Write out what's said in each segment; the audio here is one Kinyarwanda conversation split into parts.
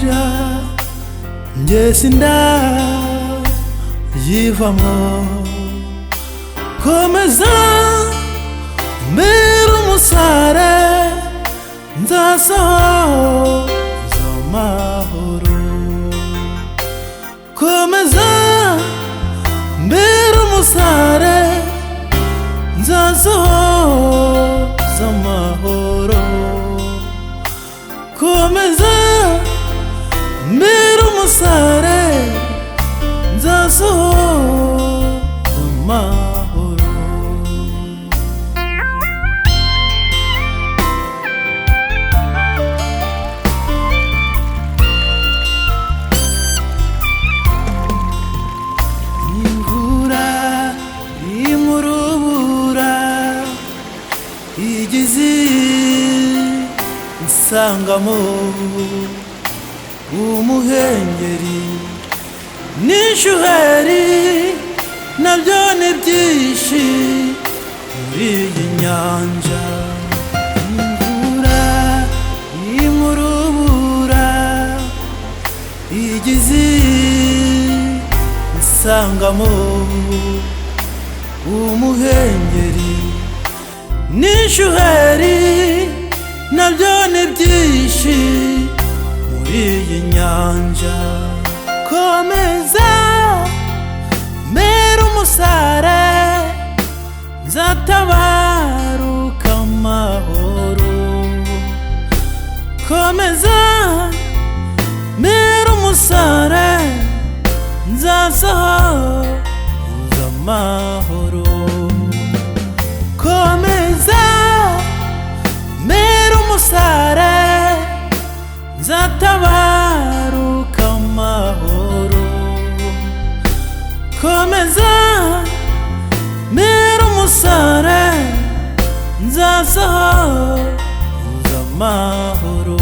inyanja njye sindayivamo, komeza mbere umusare nzasohoza amahoro, komeza mbere umusare nzasohoza amahoro, komeza mbere umusare nzasohoza amahoro. Imvura iri mu rubura igeze isangamo umuhengeri n'ishuheri, nabyo ni byinshi muri iyi nyanja. Imvura iri mu rubura igeze isangamo umuhengeri n'ishuheri, nabyo ni byinshi muri iyi nyanja. Komeza mbere umusare nzatabaruka amahoro, komeza mbere umusare nzasohoza amahoro, komeza mbere umusare nzatabaruka amahoro, komeza mbere umusare nzasohoza amahoro.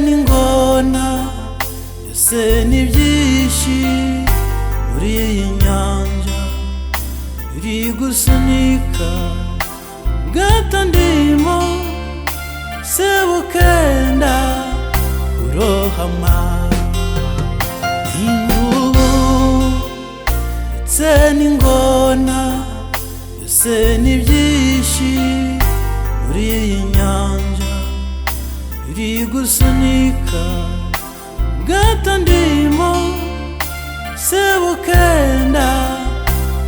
N'ingona byose ni byinshi muri iyi nyanja, biri gusunika ubwato ndimo sebukenda kurohama. Imvubu ndetse n'ingona byose ni byinshi muri iyi nyanja, biri gusunika ubwato ndimo sebukenda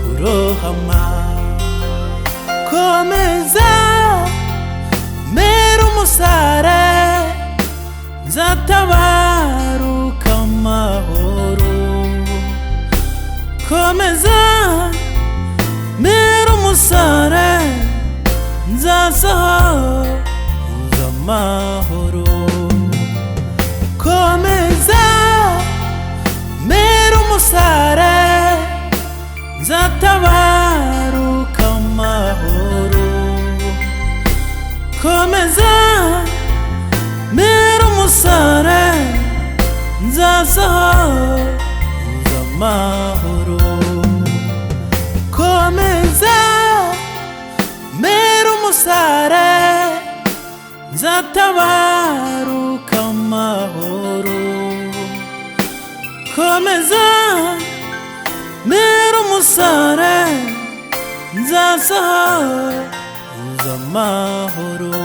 kurohama. Komeza mbere umusare nzatabaruka amahoro, komeza mbere umusare nzasohoza amahoro, komeza mbere umusare nzatabaruka amahoro, komeza mbere umusare nzasohoza amahoro, komeza mbere umusare nzatabaruka amahoro, komeza mbere umusare nzasohoza amahoro.